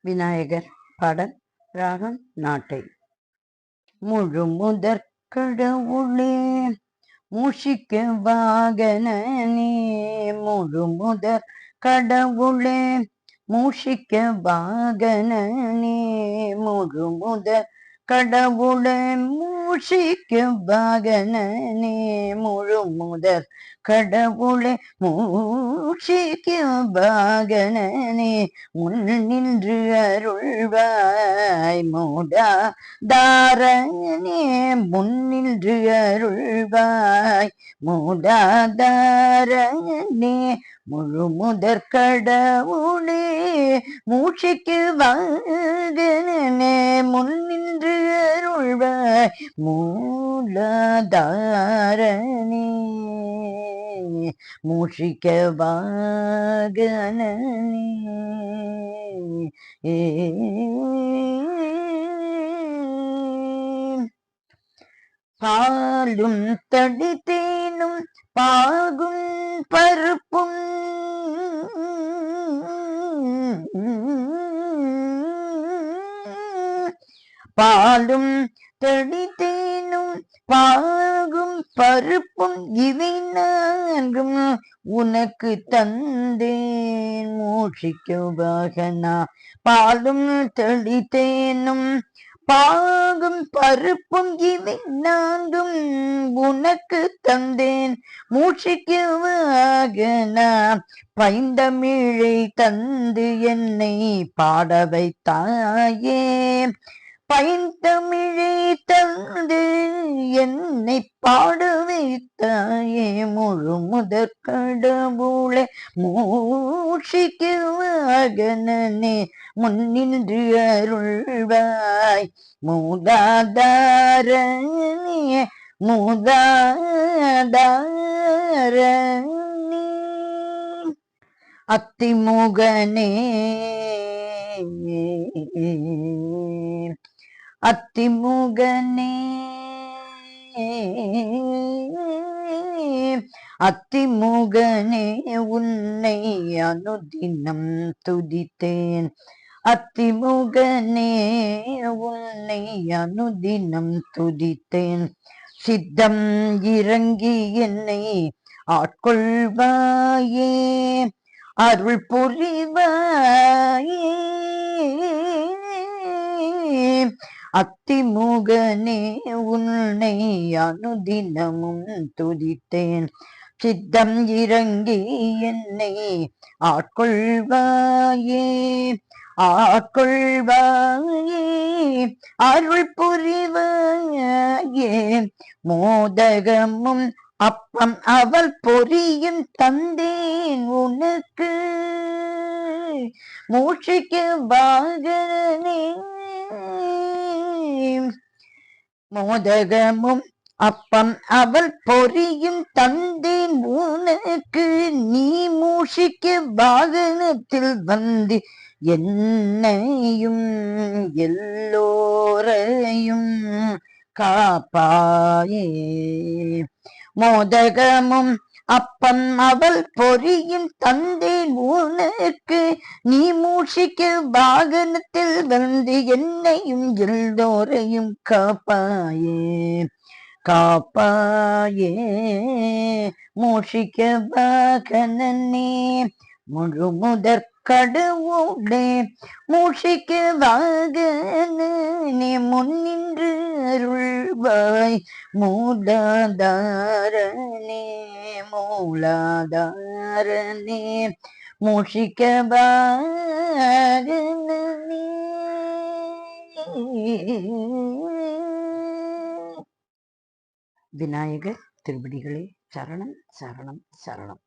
விநாயகர் பாடல். ராகம் நாட்டை. முழு முதற் கடவுளே மூஷிக்க வாகனனே, முழு முதற் கடவுளே மூஷிக்க வாகனனே, முழு முதற் கடவுளே மூஷிக்க வாகனனே, முழு முதற் கடவுளே மூஷிக்க வாகனனே, முன்னின்று அருள்வாய் மூடாதாரனே, முன்னின்று அருள்வாய் மூடாதாரனே, முழு முதற் கடவுளே மூஷிக்கு வாகனனே, முன்னின்று அருள்வாய் மூலாதாரனே, மூஷிக்க வாகனனே. பாலும் தடித்தேனும் பாகும் பருப்பும் பாலும் தடித்தேனும் பாகும் பருப்பும் இவை நான்கும் உனக்கு தந்தேன் மூஷிக்க வாகனா. பாலும் தடித்தேனும் பாகும் பருப்பும் இவை நான்கும் உனக்கு தந்தேன் மூஷிக்க வாகனா. பைந்தமிழை தந்து என்னை பாட வைத்தாயே, பைந்தமிழை தந்து என்னை பாட வைத்தாயே, முழு முதற் கடவுளே மூஷிக்க வாகனனே, முன்னின்று அருள்வாய் மூலாதாரனே, மூலாதாரனே. அத்திமுகனே அத்திமுகனே அத்திமுகனே உன்னை அனுதினம் துதித்தேன், அத்திமுகனே உன்னை அனுதினம் துதித்தேன். சித்தம் இறங்கி என்னை ஆட்கொள்வாயே, அருள் புரிவாயே, அத்திமுகனே உன்னை அனுதினமும் துதித்தேன். சித்தம் இறங்கி என்னை ஆட்கொள்வாயே, ஆட்கொள்வாயே, அருள் புரிவாயே. மோதகமும் அப்பம் அவள் பொரியும் தந்தேன் உனக்கு மூஷிக்க வாகனனே. மோதகமும் அப்பம் அவள் பொரியும் தந்தேன் உனக்கு, நீ மூஷிக்க வாகனத்தில் வந்து என்னையும் எல்லோரையும் காப்பாயே. மோதகமும் அப்பம் அவள் பொரியும் தந்தேன் உனக்கு, நீ மூஷிக்க வாகனத்தில் வந்து என்னையும் எல்லோரையும் காப்பாயே, காப்பாயே. மூஷிக்க வாகனனே முழு முதற் கடவுளே மூஷிக்க வாகனனே, முன்னின்று அருள்வாய் மூலாதாரனே, மூலாதாரனே, மூஷிக்க வாகனனே. விநாயகர் திருவடிகளே சரணம் சரணம் சரணம்.